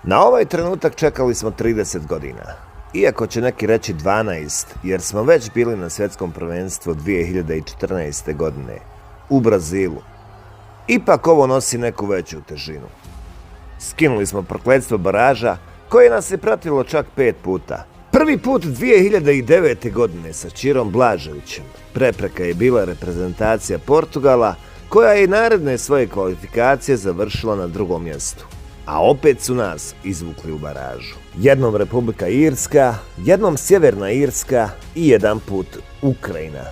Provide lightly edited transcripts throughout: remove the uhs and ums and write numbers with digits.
Na ovaj trenutak čekali smo 30 godina. Iako će neki reći 12, jer smo već bili na svjetskom prvenstvu 2014. godine u Brazilu. Ipak ovo nosi neku veću težinu. Skinuli smo prokletstvo baraža koje nas je pratilo čak 5 puta. Prvi put 2009. godine sa Čirom Blaževićem. Prepreka je bila reprezentacija Portugala koja je i naredne svoje kvalifikacije završila na 2. mjestu. A opet su nas izvukli u baražu. Jednom Republika Irska, jednom Sjeverna Irska i jedan put Ukrajina.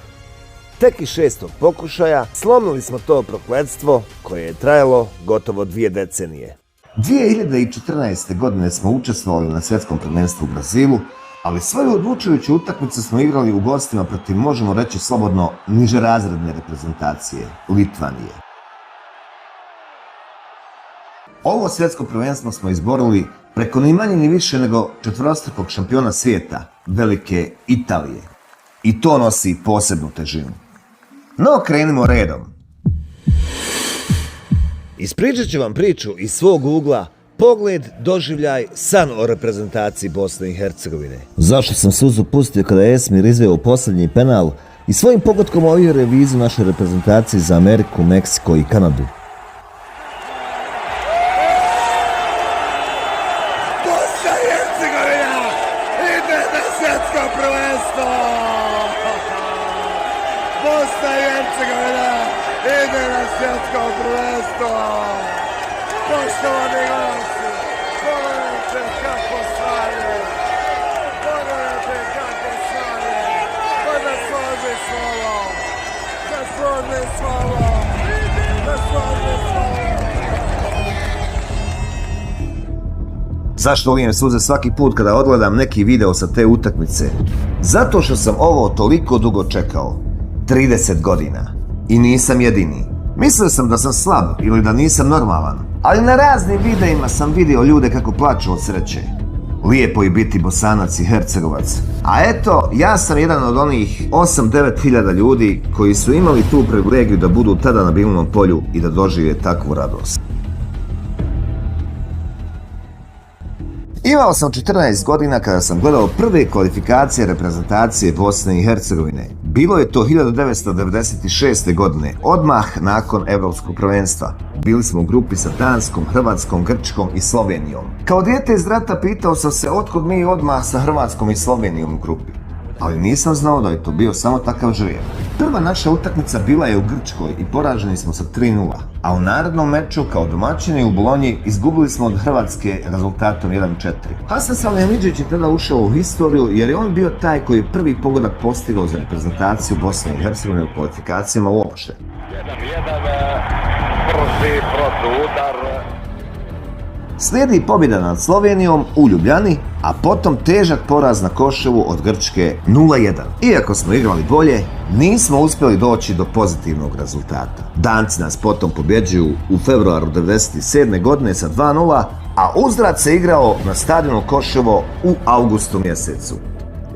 Tek iz 6. pokušaja slomili smo to prokletstvo koje je trajalo gotovo 2 decenije. 2014. godine smo učestvovali na svjetskom prvenstvu u Brazilu, ali svoju odlučujuću utakmicu smo igrali u gostima protiv, možemo reći slobodno, nižerazredne reprezentacije, Litvanije. Ovo svjetsko prvenstvo smo izborili preko ni manje ni više nego 4-strukog šampiona svijeta, velike Italije. I to nosi posebnu težinu. No, krenimo redom. Ispričat ću vam priču iz svog ugla, pogled, doživljaj, san o reprezentaciji Bosne i Hercegovine. Zašto sam suzu pustio kada je Esmir izveo posljednji penal i svojim pogodkom ovio revizu naše reprezentacije za Ameriku, Meksiko i Kanadu. Bosna i Hercegovina ide na svjetsko prvenstvo! Bosna i Hercegovina ide na svjetsko prvenstvo! Poštovani gledalci, pogledajte kako slavlje! Pogledajte kako slavlje! Pa da složi s ovom! Da složi s ovom! Da složi s ovom! Zašto lijem suze svaki put kada odgledam neki video sa te utakmice? Zato što sam ovo toliko dugo čekao. 30 godina. I nisam jedini. Mislio sam da sam slab ili da nisam normalan. Ali na raznim videima sam vidio ljude kako plaču od sreće. Lijepo je biti Bosanac i Hercegovac. A eto, ja sam jedan od onih 8-9 hiljada ljudi koji su imali tu privilegiju da budu tada na Bilnom polju i da dožive takvu radost. Imao sam 14 godina kada sam gledao prve kvalifikacije reprezentacije Bosne i Hercegovine. Bilo je to 1996. godine, odmah nakon Evropskog prvenstva. Bili smo u grupi sa Danskom, Hrvatskom, Grčkom i Slovenijom. Kao dijete iz rata pitao sam se otkud mi odmah sa Hrvatskom i Slovenijom u grupi. Ali nisam znao da je to bio samo takav žrijeb. Prva naša utakmica bila je u Grčkoj i poraženi smo sa 3:0. A u narednom meču kao domaćini u Bolonji izgubili smo od Hrvatske rezultatom 1:4. Hasan Salihamidzić je tada ušao u historiju jer je on bio taj koji je prvi pogodak postigao za reprezentaciju Bosne i Hercegovine u kvalifikacijama uopšte. 1-1, brzi protuudar. Slijedi pobjeda nad Slovenijom u Ljubljani, a potom težak poraz na Koševu od Grčke 0:1. Iako smo igrali bolje, nismo uspjeli doći do pozitivnog rezultata. Danci nas potom pobjeđuju u februaru 1997. godine sa 2:0, a uzvrat se igrao na stadionu Koševo u augustu mjesecu.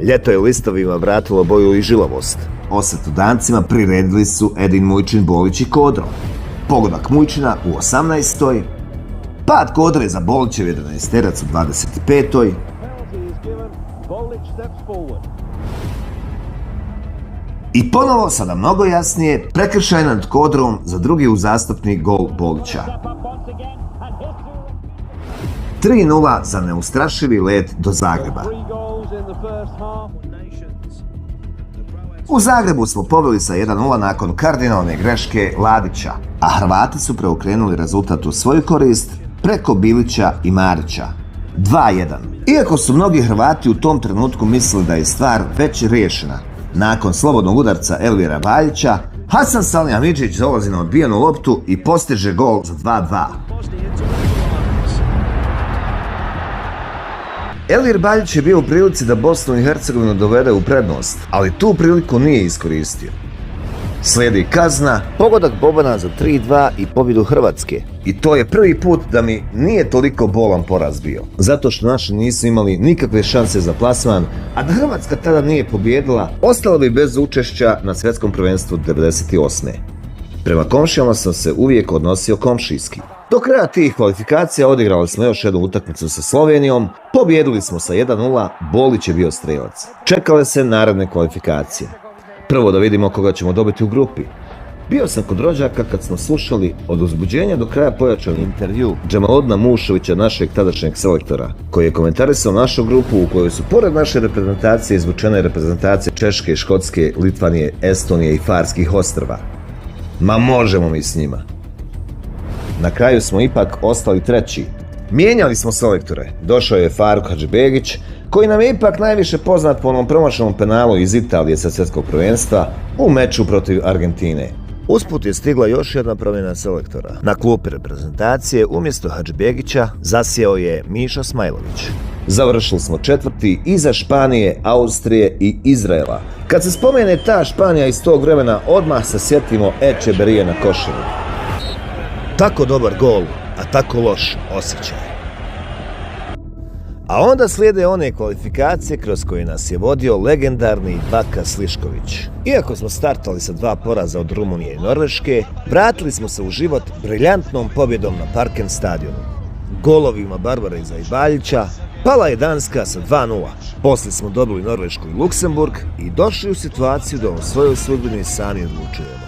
Ljeto je listovima vratilo boju i žilavost. Osvetu Dancima priredili su Edin Mujčin, Bolić i Kodro. Pogodak Mujčina u 18. Pad Kodre za Bolićev 11-terac u 25. I ponovo, sada mnogo jasnije, prekršaj nad Kodrom za drugi uzastopni gol Bolića. 3:0 za neustrašivi let do Zagreba. U Zagrebu smo pobjeli sa 1:0 nakon kardinalne greške Ladića, a Hrvati su preokrenuli rezultat u svoju korist preko Bilića i Marića. 2:1. Iako su mnogi Hrvati u tom trenutku mislili da je stvar već riješena, nakon slobodnog udarca Elvira Baljića, Hasan Salihamidzić dolazi na odbijenu loptu i postiže gol za 2:2. Elvir Baljić je bio u prilici da Bosnu i Hercegovinu dovede u prednost, ali tu priliku nije iskoristio. Slijedi kazna, pogodak Bobana za 3:2 i pobjedu Hrvatske. I to je prvi put da mi nije toliko bolan poraz bio. Zato što naši nisu imali nikakve šanse za plasman, a da Hrvatska tada nije pobjedila, ostala bi bez učešća na svjetskom prvenstvu 1998. Prema komšijama sam se uvijek odnosio komšijski. Do kraja tih kvalifikacija odigrali smo još jednu utakmicu sa Slovenijom, pobijedili smo sa 1:0, Bolić je bio strelac. Čekale se naredne kvalifikacije. Prvo da vidimo koga ćemo dobiti u grupi. Bio sam kod rođaka kad smo slušali od uzbuđenja do kraja pojačan intervju Džemalodina Mušovića, našeg tadašnjeg selektora, koji je komentarisao našu grupu u kojoj su pored naše reprezentacije izvučene reprezentacije Češke, Škotske, Litvanije, Estonije i Farskih ostrva. Ma možemo mi s njima. Na kraju smo ipak ostali treći. Mijenjali smo selektore. Došao je Faruk Hadžibegić, koji nam je ipak najviše poznat po onom promašenom penalu iz Italije sa svjetskog prvenstva u meču protiv Argentine. Usput je stigla još jedna promjena selektora. Na klupi reprezentacije umjesto Hadžibegića zasjeo je Mišo Smajlović. Završili smo četvrti iza Španije, Austrije i Izraela. Kad se spomene ta Španija iz tog vremena, odmah se sjetimo Echeverrije na Koševu. Tako dobar gol, a tako loš osjećaj. A onda slijede one kvalifikacije kroz koje nas je vodio legendarni Baka Slišković. Iako smo startali sa 2 poraza od Rumunije i Norveške, vratili smo se u život briljantnom pobjedom na Parken stadionu. Golovima Barbara Izaibaljića pala je Danska sa 2:0. Poslije smo dobili Norvešku i Luksemburg i došli u situaciju da o svojoj sudbini sami odlučujemo.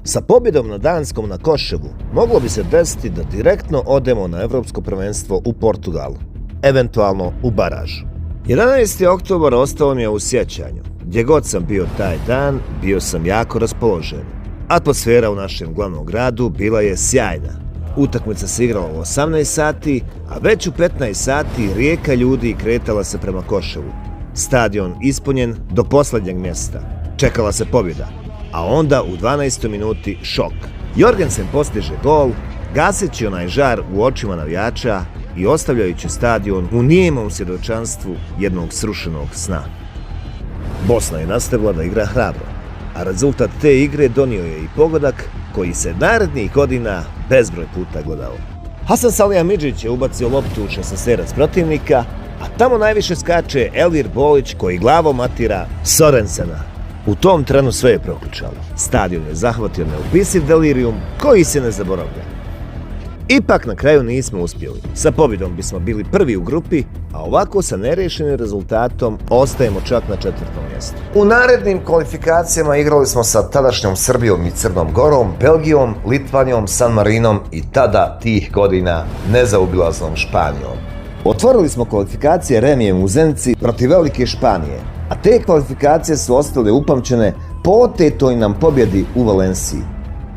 Sa pobjedom na Danskom na Koševu moglo bi se desiti da direktno odemo na Evropsko prvenstvo u Portugalu, eventualno u baražu. 11. oktobar ostao mi je u sjećanju. Gdje god sam bio taj dan, bio sam jako raspoložen. Atmosfera u našem glavnom gradu bila je sjajna. Utakmica se igrala u 18 sati, a već u 15 sati rijeka ljudi kretala se prema Koševu. Stadion ispunjen do posljednjeg mjesta. Čekala se pobjeda. A onda u 12. minuti šok. Jorgensen postiže gol, gaseći onaj žar u očima navijača i ostavljajući stadion u nijemom svjedočanstvu jednog srušenog sna. Bosna je nastavila da igra hrabro, a rezultat te igre donio je i pogodak koji se narednih godina bezbroj puta gledao. Hasan Salihamidzić je ubacio loptu u šesnaesterac protivnika, a tamo najviše skače Elvir Bolić koji glavom matira Sorensena. U tom trenu sve je proključalo. Stadion je zahvatio neopisiv delirijum koji se ne zaboravlja. Ipak na kraju nismo uspjeli. Sa pobjedom bismo bili prvi u grupi, a ovako sa nerešenim rezultatom ostajemo čak na 4. mjestu. U narednim kvalifikacijama igrali smo sa tadašnjom Srbijom i Crnom Gorom, Belgijom, Litvanijom, San Marinom i tada tih godina nezaobilaznom Španijom. Otvorili smo kvalifikacije remijem u Zenici protiv Velike Španije, a te kvalifikacije su ostale upamćene po otetoj nam pobjedi u Valenciji.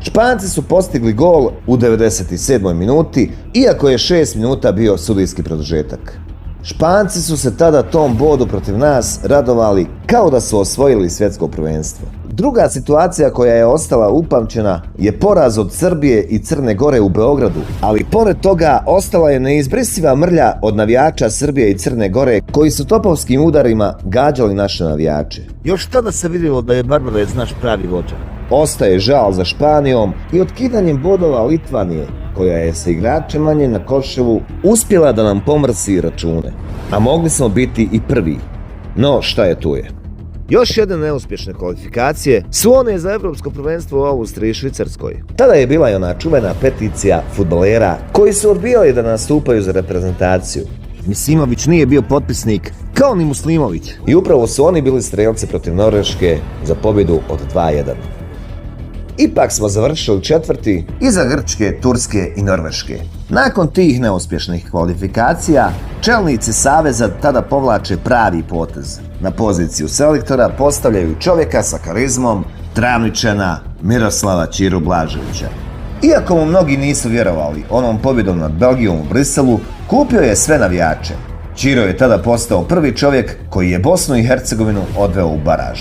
Španci su postigli gol u 97. minuti, iako je 6 minuta bio sudijski produžetak. Španci su se tada tom bodu protiv nas radovali kao da su osvojili svjetsko prvenstvo. Druga situacija koja je ostala upamćena je poraz od Srbije i Crne Gore u Beogradu, ali pored toga ostala je neizbrisiva mrlja od navijača Srbije i Crne Gore koji su topovskim udarima gađali naše navijače. Još tada se vidjelo da je Barbara naš pravi vođa. Ostaje žal za Španijom i otkidanjem bodova Litvanije, koja je sa igračem manje na Koševu uspjela da nam pomrsi račune. A mogli smo biti i prvi. No, šta je tu je. Još jedne neuspješne kvalifikacije su one za Evropsko prvenstvo u Austriji i Švicarskoj. Tada je bila i ona čuvena peticija fudbalera koji su odbijali da nastupaju za reprezentaciju. Misimović nije bio potpisnik, kao ni Muslimović. I upravo su oni bili strelci protiv Norveške za pobjedu od 2:1. Ipak smo završili četvrti iza Grčke, Turske i Norveške. Nakon tih neuspješnih kvalifikacija, čelnici saveza tada povlače pravi potez. Na poziciju selektora postavljaju čovjeka sa karizmom, Travničana Miroslava Ćiru Blaževića. Iako mu mnogi nisu vjerovali onom pobjedom nad Belgijom u Briselu, kupio je sve navijače. Ćiro je tada postao prvi čovjek koji je Bosnu i Hercegovinu odveo u baraž.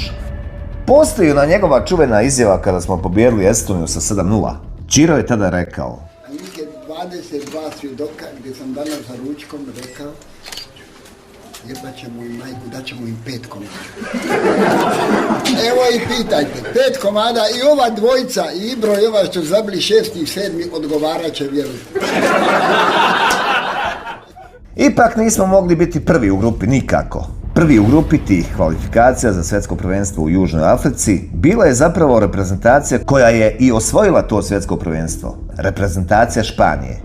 Postoji ona njegova čuvena izjava kada smo pobijedili Estoniju sa 7:0. Ćiro je tada rekao: Njih je 22 svjedoka gdje sam danas za ručkom rekao jebat ćemo im majku, daćemo im 5 komada. Evo i pitajte, 5 komada i ova dvojica, i Ibro i ova što zabili 6. i 7. odgovarat će, vjerujte. Ipak nismo mogli biti prvi u grupi nikako. Prvi u grupi tih kvalifikacija za svjetsko prvenstvo u Južnoj Africi bila je zapravo reprezentacija koja je i osvojila to svjetsko prvenstvo. Reprezentacija Španije.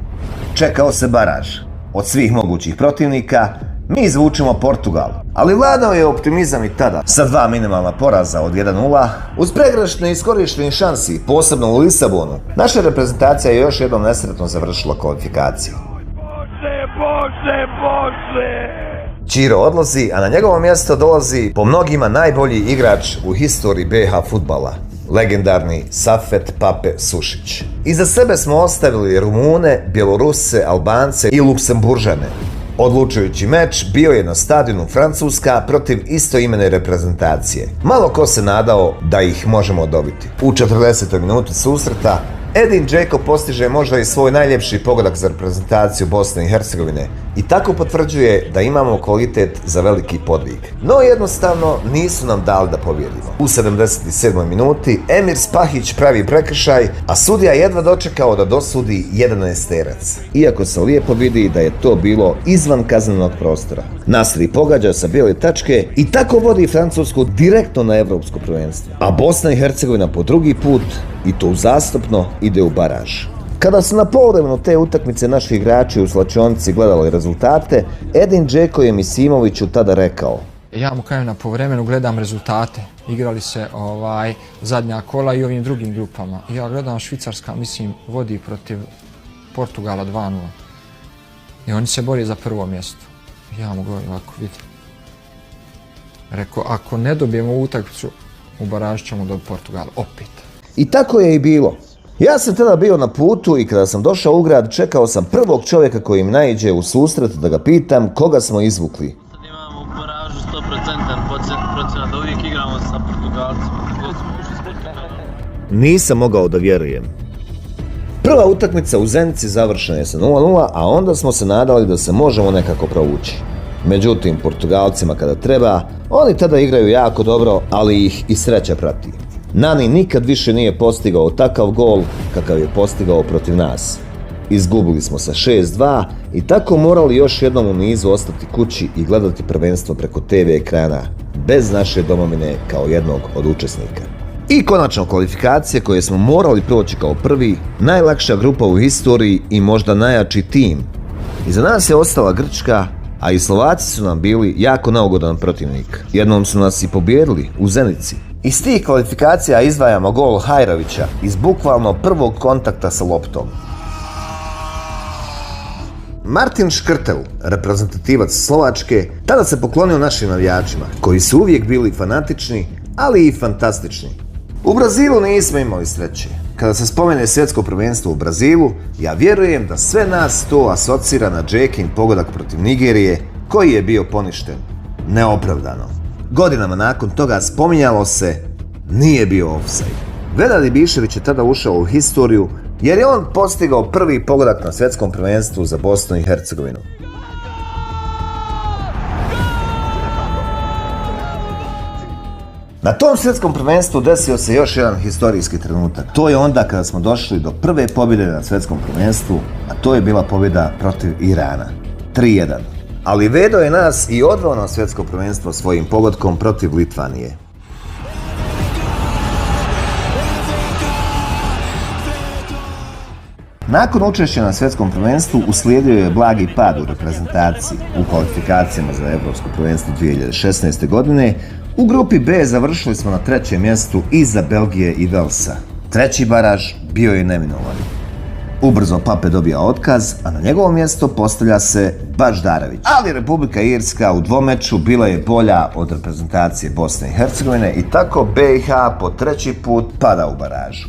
Čekao se baraž. Od svih mogućih protivnika mi izvučemo Portugal. Ali vladao je optimizam i tada. Sa 2 minimalna poraza od 1-0, uz pregršt neiskorištenih šansi, posebno u Lisabonu, naša reprezentacija je još jednom nesretno završila kvalifikaciju. Ćiro odlazi, a na njegovo mjesto dolazi po mnogima najbolji igrač u historiji BiH fudbala, legendarni Safet Pape Sušić. Iza sebe smo ostavili Rumune, Bjeloruse, Albance i Luksemburžane. Odlučujući meč bio je na stadionu Francuska protiv istoimene reprezentacije. Malo ko se nadao da ih možemo dobiti. U 40. minuti susreta Edin Džeko postiže možda i svoj najljepši pogodak za reprezentaciju Bosne i Hercegovine i tako potvrđuje da imamo kvalitet za veliki podvig. No jednostavno nisu nam dali da pobjedimo. U 77. minuti Emir Spahić pravi prekršaj, a sudija jedva dočekao da dosudi 11-terac. Iako se lijepo vidi da je to bilo izvan kaznenog prostora. Nasri pogađa sa bijele tačke i tako vodi Francusku direktno na evropsko prvenstvo. A Bosna i Hercegovina po drugi put, i to uzastopno, ide u baraž. Kada su na poluvremenu te utakmice naši igrači u slačionici gledali rezultate, Edin Džeko je Misimoviću tada rekao: ja mu kažem na poluvremenu gledam rezultate. Igrali se zadnja kola i ovim drugim grupama. Ja gledam Švicarska, mislim, vodi protiv Portugala 2-0. I oni se bore za prvo mjesto. Ja mu govorim ovako, vidi. Rekao, ako ne dobijemo utakmicu, u baraž ćemo dobiti Portugal opet. I tako je i bilo. Ja sam tada bio na putu i kada sam došao u grad, čekao sam prvog čovjeka koji mi naiđe u susret da ga pitam koga smo izvukli. Sad imamo u baražu 100% procenat da uvijek igramo sa Portugalcima. Nisam mogao da vjerujem. Prva utakmica u Zenici završena je sa 0-0, a onda smo se nadali da se možemo nekako provući. Međutim, Portugalcima kada treba, oni tada igraju jako dobro, ali ih i sreća prati. Nani nikad više nije postigao takav gol kakav je postigao protiv nas. Izgubili smo sa 6-2 i tako morali još jednom u nizu ostati kući i gledati prvenstvo preko TV ekrana, bez naše domovine kao jednog od učesnika. I konačno kvalifikacije koje smo morali proći kao prvi, najlakša grupa u historiji i možda najjači tim. Iza nas je ostala Grčka, a i Slovaci su nam bili jako neugodan protivnik. Jednom su nas i pobijedili u Zenici. Iz tih kvalifikacija izdvajamo gol Hajrovića iz bukvalno prvog kontakta sa loptom. Martin Škrtel, reprezentativac Slovačke, tada se poklonio našim navijačima, koji su uvijek bili fanatični, ali i fantastični. U Brazilu nismo imali sreće. Kada se spomene svjetsko prvenstvo u Brazilu, ja vjerujem da sve nas to asocira na Džekin pogodak protiv Nigerije, koji je bio poništen. Neopravdano. Godinama nakon toga spominjalo se, nije bio ofsajd. Vedad Ibišević je tada ušao u historiju jer je on postigao prvi pogodak na svjetskom prvenstvu za Bosnu i Hercegovinu. Na tom svjetskom prvenstvu desio se još jedan historijski trenutak. To je onda kada smo došli do prve pobjede na svjetskom prvenstvu, a to je bila pobjeda protiv Irana. 3-1. Ali Vedo je nas i odveo na svjetsko prvenstvo svojim pogodkom protiv Litvanije. Nakon učešća na svjetskom prvenstvu uslijedio je blagi pad u reprezentaciji. U kvalifikacijama za Evropsko prvenstvo 2016. godine u grupi B završili smo na 3. mjestu iza Belgije i Velsa. Treći baraž bio je neminovan. Ubrzo Pape dobija otkaz, a na njegovo mjesto postavlja se Baždarević. Ali Republika Irska u dvomeču bila je bolja od reprezentacije Bosne i Hercegovine i tako BiH po 3. put pada u baražu.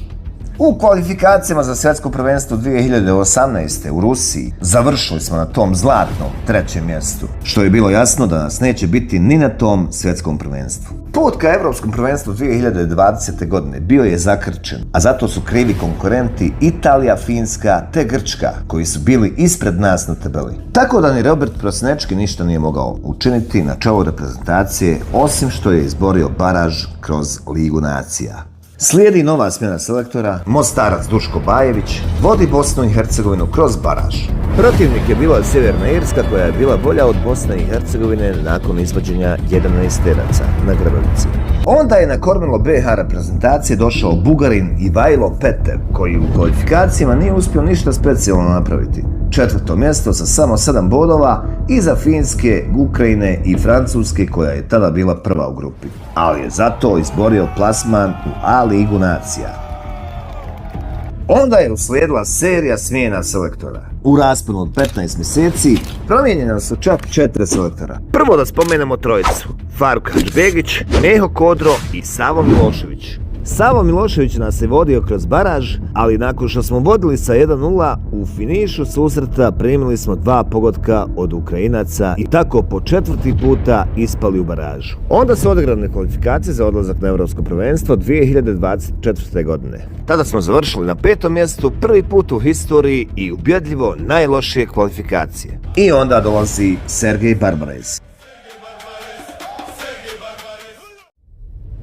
U kvalifikacijama za svjetsko prvenstvo 2018. u Rusiji završili smo na tom zlatnom 3. mjestu, što je bilo jasno da nas neće biti ni na tom svjetskom prvenstvu. Put ka Evropskom prvenstvu 2020. godine bio je zakrčen, a zato su krivi konkurenti Italija, Finska te Grčka, koji su bili ispred nas na tabeli. Tako da ni Robert Prosnečki ništa nije mogao učiniti na čelu reprezentacije, osim što je izborio baraž kroz Ligu nacija. Slijedi nova smjena selektora, Mostarac Duško Bajević vodi Bosnu i Hercegovinu kroz baraž. Protivnik je bila Sjeverna Irska koja je bila bolja od Bosne i Hercegovine nakon izvođenja 11 teraca na Grbavici. Onda je na kormilo BiH reprezentacije došao Bugarin Ivajlo Petev koji u kvalifikacijama nije uspio ništa specijalno napraviti. 4. mjesto sa samo 7 bodova iza Finske, Ukrajine i Francuske koja je tada bila prva u grupi. Ali je zato izborio plasman u A ligu nacija. Onda je uslijedila serija smjena selektora. U rasponu od 15 mjeseci promijenjena su čak 4 selektora. Prvo da spomenemo trojicu. Faruk Hadžbegić, Meho Kodro i Savo Milošević. Savo Milošević nas je vodio kroz baraž, ali nakon što smo vodili sa 1:0, u finišu susreta primili smo 2 pogotka od Ukrajinaca i tako po 4. puta ispali u baražu. Onda su odigrane kvalifikacije za odlazak na Europsko prvenstvo 2024. godine. Tada smo završili na 5. mjestu, prvi put u historiji i ubjedljivo najlošije kvalifikacije. I onda dolazi Sergej Barbarez.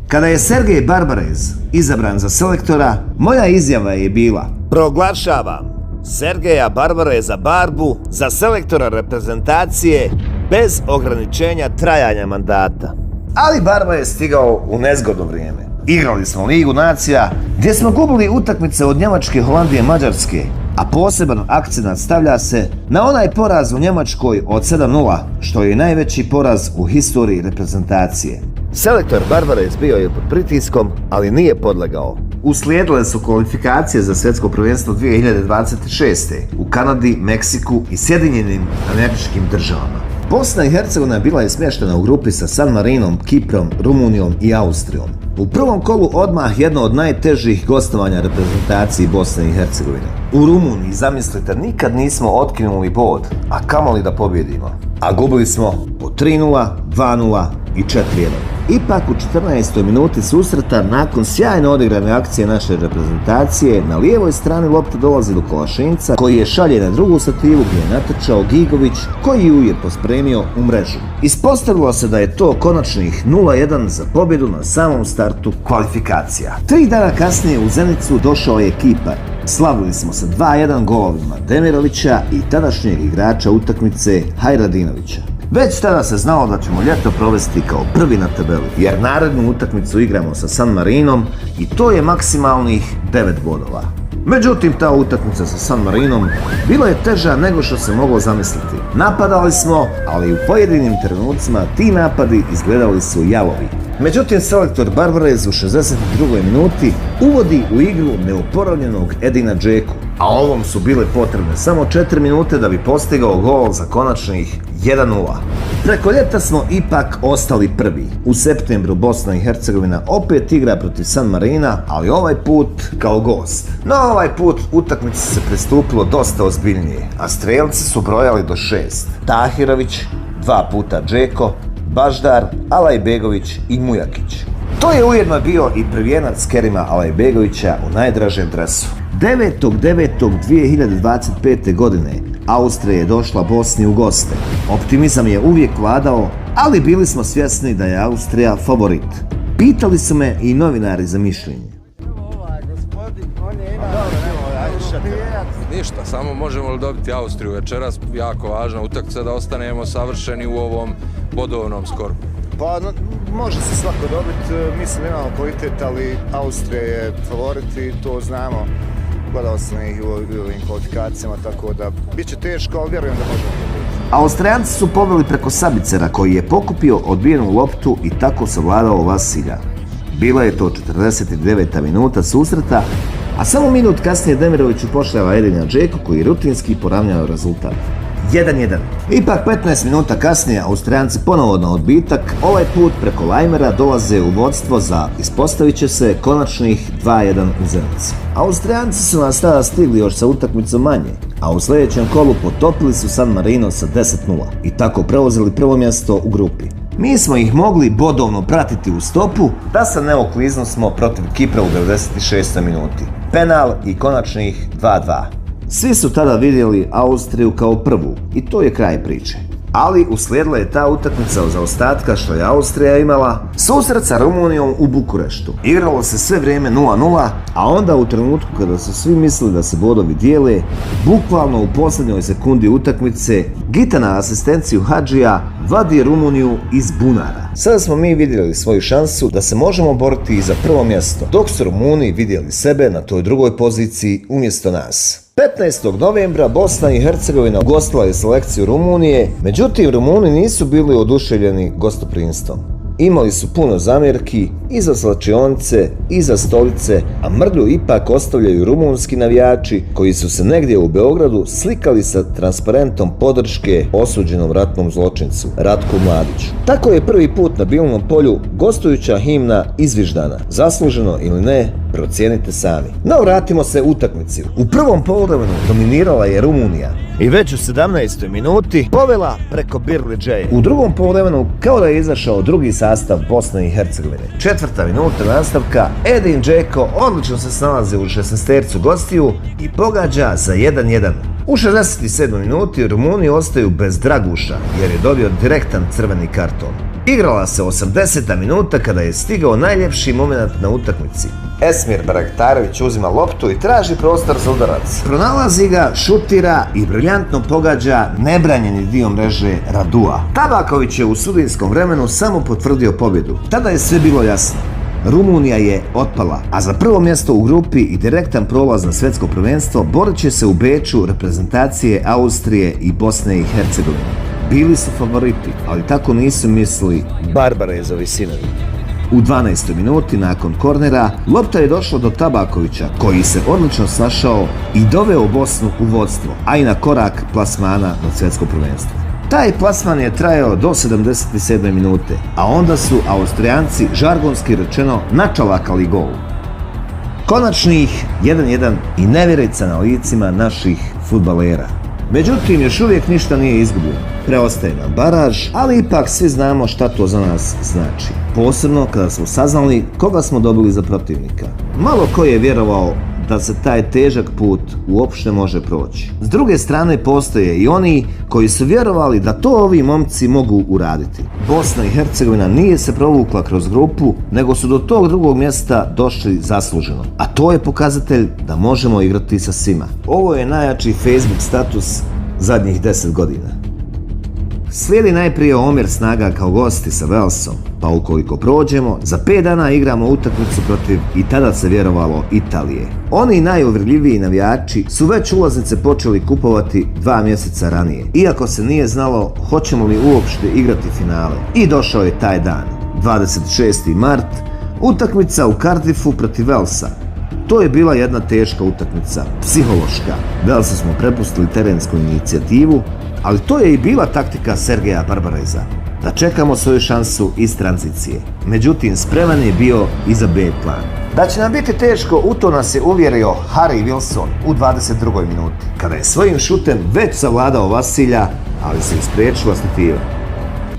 Kada je Sergej Barbarez izabran za selektora, moja izjava je bila: proglašavam Sergeja Barbareza Barbu za selektora reprezentacije bez ograničenja trajanja mandata. Ali Barba je stigao u nezgodno vrijeme. Igrali smo Ligu nacija gdje smo gubili utakmice od Njemačke, Holandije, Mađarske, a poseban akcenat stavlja se na onaj poraz u Njemačkoj od 7:0, što je najveći poraz u historiji reprezentacije. Selektor Barbarez bio je pod pritiskom, ali nije podlegao. Uslijedile su kvalifikacije za svjetsko prvenstvo 2026. u Kanadi, Meksiku i Sjedinjenim Američkim Državama. Bosna i Hercegovina bila je smještena u grupi sa San Marinom, Kiprom, Rumunijom i Austrijom. U prvom kolu odmah jedno od najtežih gostovanja reprezentaciji Bosne i Hercegovine. U Rumuniji, zamislite, nikad nismo otkinuli bod, a kamoli da pobjedimo. A gubili smo po 3:0, 2:0 i 4:1. Ipak u 14. minuti susreta, nakon sjajno odigrane akcije naše reprezentacije, na lijevoj strani lopta dolazi do Kolašinca koji je šalje na drugu stativu gdje je natrčao Gigović koji ju je pospremio u mrežu. Ispostavilo se da je to konačnih 0:1 za pobjedu na samom startu kvalifikacija. 3 dana kasnije u Zenicu došao je Kipar. Slavili smo sa 2:1 golovima Demirovića i tadašnjeg igrača utakmice Hajradinovića. Već tada se znalo da ćemo ljeto provesti kao prvi na tabeli, jer narednu utakmicu igramo sa San Marinom i to je maksimalnih 9 bodova. Međutim, ta utakmica sa San Marinom bila je teža nego što se moglo zamisliti. Napadali smo, ali u pojedinim trenucima ti napadi izgledali su jalovi. Međutim, selektor Barbarez u 62. minuti uvodi u igru neoporavljenog Edina Džeku, a ovom su bile potrebne samo 4 minute da bi postigao gol za konačnih 1:0. Preko ljeta smo ipak ostali prvi. U septembru Bosna i Hercegovina opet igra protiv San Marina, ali ovaj put kao gost. No ovaj put utakmici se pristupilo dosta ozbiljnije, a strelci su brojali do 6. Tahirović, 2 puta Džeko, Baždar, Alajbegović i Mujakić. To je ujedno bio i prvijenac Kerima Alajbegovića u najdražem dresu. 9.9.2025. godine Austrija je došla Bosni u goste. Optimizam je uvijek vladao, ali bili smo svjesni da je Austrija favorit. Pitali su me i novinari za mišljenje. Ništa, samo možemo li dobiti Austriju večeras, jako važna utakmica da ostanemo savršeni u ovom bodovnom skoru. Pa može se svako dobiti, mislim imamo kvalitet, ali Austrija je favorit i to znamo. Gledao sam ih u ovim kvalifikacijama, tako da bit će teško, ali vjerujem da možemo dobiti. Austrijanci su poveli preko Sabicera koji je pokupio odbijenu loptu i tako savladao Vasilja. Bila je to 49. minuta susreta, a samo minut kasnije Demiroviću pošljava Edina Džeko koji rutinski poravnjao rezultat. 1:1. Ipak 15 minuta kasnije Austrijanci ponovo na odbitak, ovaj put preko Lajmera dolaze u vodstvo za, ispostavit će se, konačnih 2:1 u Zenici. Austrijanci su nas tada stigli još sa utakmicom manje, a u sljedećem kolu potopili su San Marino sa 10:0 i tako preuzeli prvo mjesto u grupi. Mi smo ih mogli bodovno pratiti u stopu, da se ne okliznu smo protiv Kipra u 96. minuti. Penal i konačnih 2:2. Svi su tada vidjeli Austriju kao prvu i to je kraj priče. Ali uslijedila je ta utakmica od zaostatka što je Austrija imala, susret sa Rumunijom u Bukureštu. Igralo se sve vrijeme 0-0, a onda u trenutku kada su svi mislili da se bodovi dijele, bukvalno u posljednjoj sekundi utakmice, Gita na asistenciju Hadžija vadi Rumuniju iz bunara. Sada smo mi vidjeli svoju šansu da se možemo boriti i za prvo mjesto, dok su Rumuni vidjeli sebe na toj drugoj poziciji umjesto nas. 15. novembra Bosna i Hercegovina ugostila je selekciju Rumunije, međutim Rumuni nisu bili oduševljeni gostoprimstvom. Imali su puno zamjerki i za slačionice i za stolice, a mrlju ipak ostavljaju rumunski navijači koji su se negdje u Beogradu slikali sa transparentom podrške osuđenom ratnom zločincu Ratku Mladiću. Tako je prvi put na Bilnom polju gostujuća himna izviždana. Zasluženo ili ne, procijenite sami. No, vratimo se utakmici. U prvom poluvremenu dominirala je Rumunija i već u 17. minuti povela preko Birliđeje. U drugom poluvremenu kao da je izašao drugi sastav Bosne i Hercegovine. 4. minuta nastavka, Edin Džeko odlično se snalazi u 16-tercu gostiju i pogađa za 1-1. U 67. minuti Rumuni ostaju bez Draguša jer je dobio direktan crveni karton. Igrala se 80. minuta kada je stigao najljepši moment na utakmici. Esmir Barektarević uzima loptu i traži prostor za udarac. Pronalazi ga, šutira i briljantno pogađa nebranjeni dio mreže Radua. Tabaković je u sudijskom vremenu samo potvrdio pobjedu. Tada je sve bilo jasno. Rumunija je otpala, a za prvo mjesto u grupi i direktan prolaz na svjetsko prvenstvo borit će se u Beču reprezentacije Austrije i Bosne i Hercegovine. Bili su favoriti, ali tako nisu mislili Barbarezovi sinovi. U 12. minuti nakon kornera lopta je došla do Tabakovića koji se odlično snašao i doveo Bosnu u vodstvo, a i na korak plasmana na svjetsko prvenstvo. Taj plasman je trajao do 77. minute, a onda su Austrijanci žargonski rečeno načalakali gol. Konačnih 1-1 i nevjerica na licima naših fudbalera. Međutim, još uvijek ništa nije izgubljeno. Preostaje nam baraž, ali ipak svi znamo šta to za nas znači. Posebno kada smo saznali koga smo dobili za protivnika. Malo ko je vjerovao da se taj težak put uopšte može proći. S druge strane postoje i oni koji su vjerovali da to ovi momci mogu uraditi. Bosna i Hercegovina nije se provukla kroz grupu, nego su do tog drugog mjesta došli zasluženo. A to je pokazatelj da možemo igrati sa svima. Ovo je najjači Facebook status zadnjih 10 godina. Slijedi najprije omjer snaga kao gosti sa Velsom, pa ukoliko prođemo, za 5 dana igramo utakmicu protiv, i tada se vjerovalo, Italije. Oni najuvjerljiviji navijači su već ulaznice počeli kupovati 2 mjeseca ranije, iako se nije znalo hoćemo li uopšte igrati finale. I došao je taj dan, 26. mart, utakmica u Cardiffu protiv Velsa. To je bila jedna teška utakmica, psihološka. Velsu smo prepustili terensku inicijativu, ali to je i bila taktika Sergeja Barbareza, da čekamo svoju šansu iz tranzicije. Međutim, spreman je bio i za B plan. Da će nam biti teško, u to nas je uvjerio Harry Wilson u 22. minuti, kada je svojim šutem već savladao Vasilja, ali se ispriječila Stativa.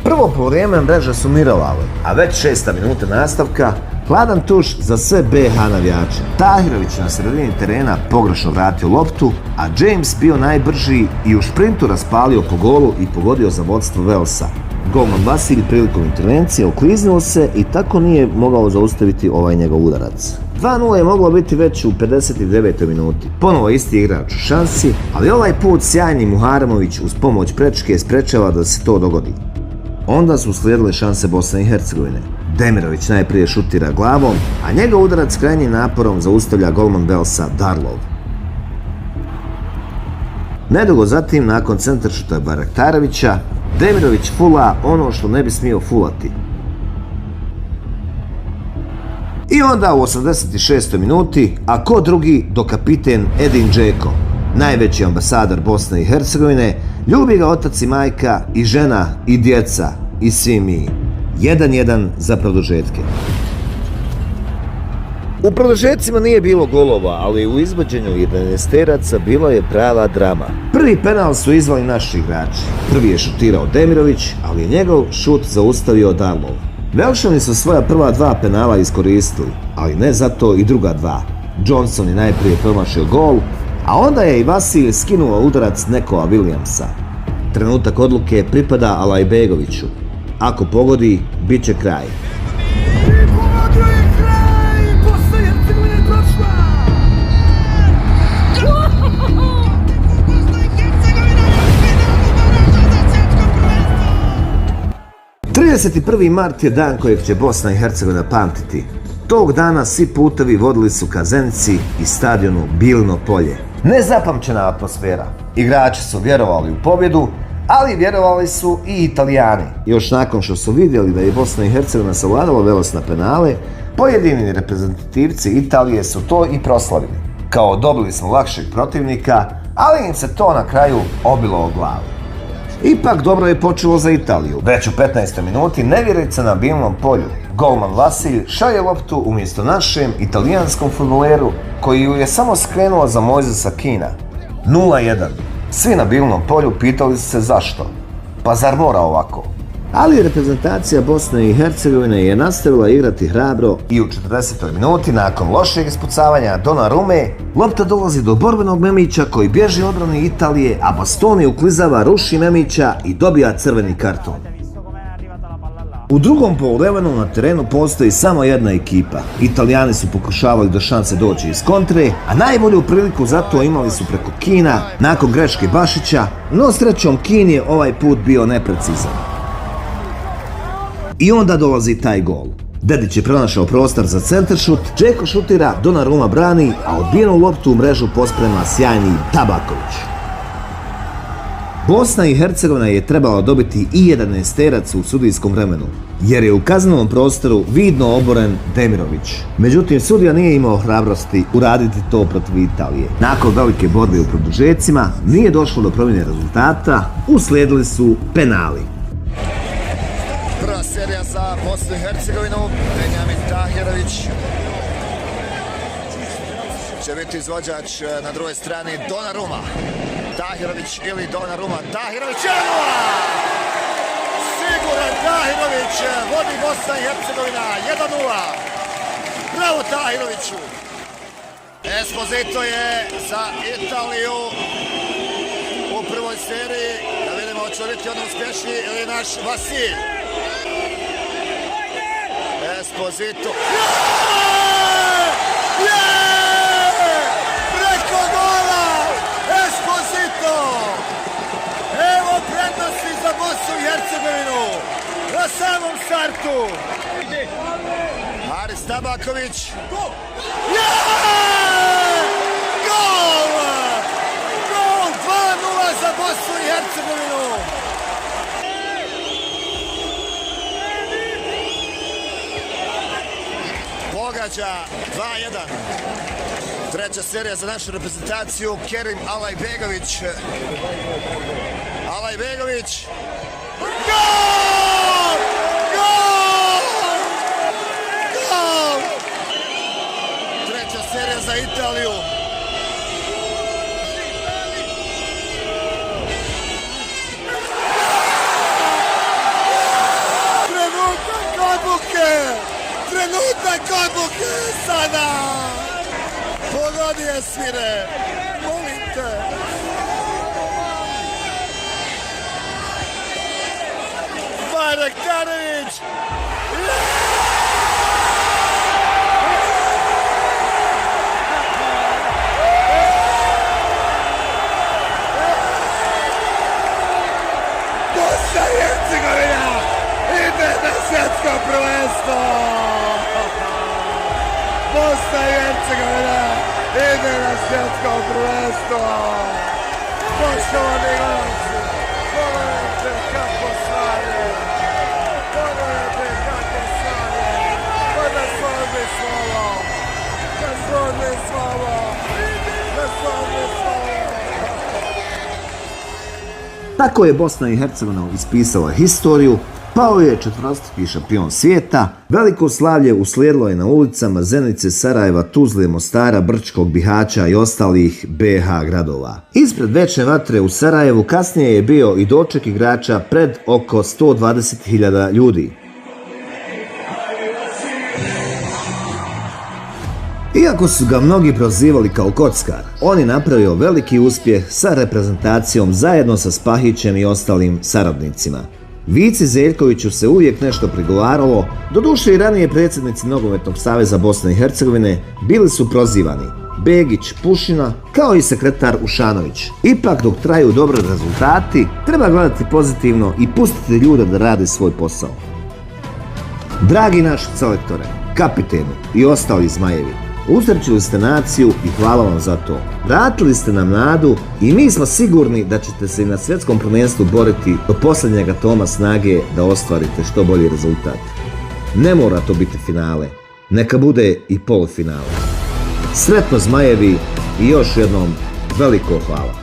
Prvo poluvreme mreže su mirovale, a već 6. minuta nastavka, hladan tuš za sve BH navijače. Tahirović na sredini terena pogrešno vratio loptu, a James bio najbrži i u šprintu raspalio po golu i pogodio za vodstvo Velsa. Golman Vasilj prilikom intervencije okliznuo se i tako nije mogao zaustaviti ovaj njegov udarac. 2-0 je moglo biti već u 59. minuti. Ponovo isti igrač u šansi, ali ovaj put sjajni Muharemović uz pomoć prečke sprečava da se to dogodi. Onda su slijedile šanse Bosne i Hercegovine. Demirović najprije šutira glavom, a njegov udarac krajnjim naporom zaustavlja golman Velsa Darlov. Nedugo zatim, nakon centaršuta Barektarevića, Demirović fula ono što ne bi smio fulati. I onda u 86. minuti, a ko drugi do kapiten Edin Džeko, najveći ambasador Bosne i Hercegovine, ljubi ga otac i majka i žena i djeca i svi mi. 1-1 za produžetke. U produžetcima nije bilo golova, ali u izvođenju 11-teraca bila je prava drama. Prvi penal su izvali naši igrači. Prvi je šutirao Demirović, ali je njegov šut zaustavio Darlov. Velšani su svoja prva 2 penala iskoristili, ali ne zato i druga 2. Johnson je najprije promašio gol, a onda je i Vasilj skinuo udarac Nekoa Williamsa. Trenutak odluke pripada Alajbegoviću. Ako pogodi, bit će kraj. I pogodio je kraj! Bosna i Hercegovina je prošla! 31. mart je dan kojeg će Bosna i Hercegovina pamtiti. Tog dana svi putevi vodili su ka Zenici i stadionu Bilino polje. Nezapamćena atmosfera. Igrači su vjerovali u pobjedu, ali vjerovali su i Italijani. Još nakon što su vidjeli da je Bosna i Hercegovina savladala Veles na penale, pojedini reprezentativci Italije su to i proslavili. Kao dobili smo lakšeg protivnika, ali im se to na kraju obilo o glavu. Ipak dobro je počelo za Italiju. Već u 15. minuti nevjerica na Bilinom polju. Golman Vasilj šalje loptu umjesto našem italijanskom fudbaleru koji ju je samo skrenuo za Mojzesa Kina. 0-1. Svi na Bilinom polju pitali su se zašto. Pa zar mora ovako? Ali reprezentacija Bosne i Hercegovine je nastavila igrati hrabro i u 40. minuti nakon lošeg ispucavanja Donnarume lopta dolazi do borbenog Memića koji bježi odbrani Italije, a Bastoni uklizava, ruši Memića i dobija crveni karton. U drugom poluvremenu na terenu postoji samo jedna ekipa. Italijani su pokušavali do šanse doći iz kontre, a najbolju priliku za to imali su preko Kina nakon greške Bašića, no srećom Kin je ovaj put bio neprecizan. I onda dolazi taj gol. Dedić je pronašao prostor za centaršut, Džeko šutira, Donnarumma brani, a odbijenu loptu u mrežu posprema sjajni Tabaković. Bosna i Hercegovina je trebala dobiti i 11-terac u sudijskom vremenu, jer je u kaznenom prostoru vidno oboren Demirović. Međutim, sudija nije imao hrabrosti uraditi to protiv Italije. Nakon velike borbe u produžecima nije došlo do promjene rezultata, uslijedili su penali. Prva serija za Bosnu i Hercegovinu, Benjamin Tahirović će biti izvođač na drugoj strani Donnarumma. Tahirović ili Donnarumma, Tahirović 1-0! Siguran Tahirović vodi Bosna i Hercegovina 1-0. Bravo Tahiroviću! Esposito je za Italiju u prvoj seriji. Da vidimo hoće li biti ono uspješniji ili naš Vasilj. Esposito. Preko gola! Esposito! Evo prednosti za Bosnu i Hercegovinu na samom startu. Haris Tabaković. Gol! Gol! 2-0 za Bosnu i Hercegovinu. Pogađa 2-1. Treća serija za našu reprezentaciju, Kerim Alajbegović. Alajbegović. Gol! Gol! Gol! Treća serija za Italiju. Trenutak odluke! Trenutak odluke sada! Pogodi je svire! Molim te! Barektarević! Bosna i Hercegovina ide na svjetsko prvenstvo! Bosna i Hercegovina ide na svjetsko prvenstvo! Poštovani gledalci, pogledajte kako slavlje! Pogledajte kako slavlje! Pa da slavlje slavo! Da slavlje slavo! Da slavlje slavo! Tako je Bosna i Hercegovina ispisala historiju, pao je četvorostruki šampion svijeta, veliko slavlje uslijedilo je na ulicama Zenice, Sarajeva, Tuzle, Mostara, Brčkog, Bihaća i ostalih BiH gradova. Ispred večne vatre u Sarajevu kasnije je bio i doček igrača pred oko 120.000 ljudi. Iako su ga mnogi prozivali kao kockar, on je napravio veliki uspjeh sa reprezentacijom zajedno sa Spahićem i ostalim saradnicima. Vici Zeljkoviću se uvijek nešto prigovaralo, doduše i ranije predsjednici Nogometnog saveza Bosne i Hercegovine bili su prozivani, Begić, Pušina, kao i sekretar Ušanović. Ipak dok traju dobri rezultati, treba gledati pozitivno i pustiti ljude da rade svoj posao. Dragi naši selektore, kapitenu i ostali Zmajevi, usrećili ste naciju i hvala vam za to. Vratili ste nam nadu i mi smo sigurni da ćete se i na svjetskom prvenstvu boriti do posljednjeg atoma snage da ostvarite što bolji rezultat. Ne mora to biti finale, neka bude i polufinale. Sretno Zmajevi i još jednom veliko hvala.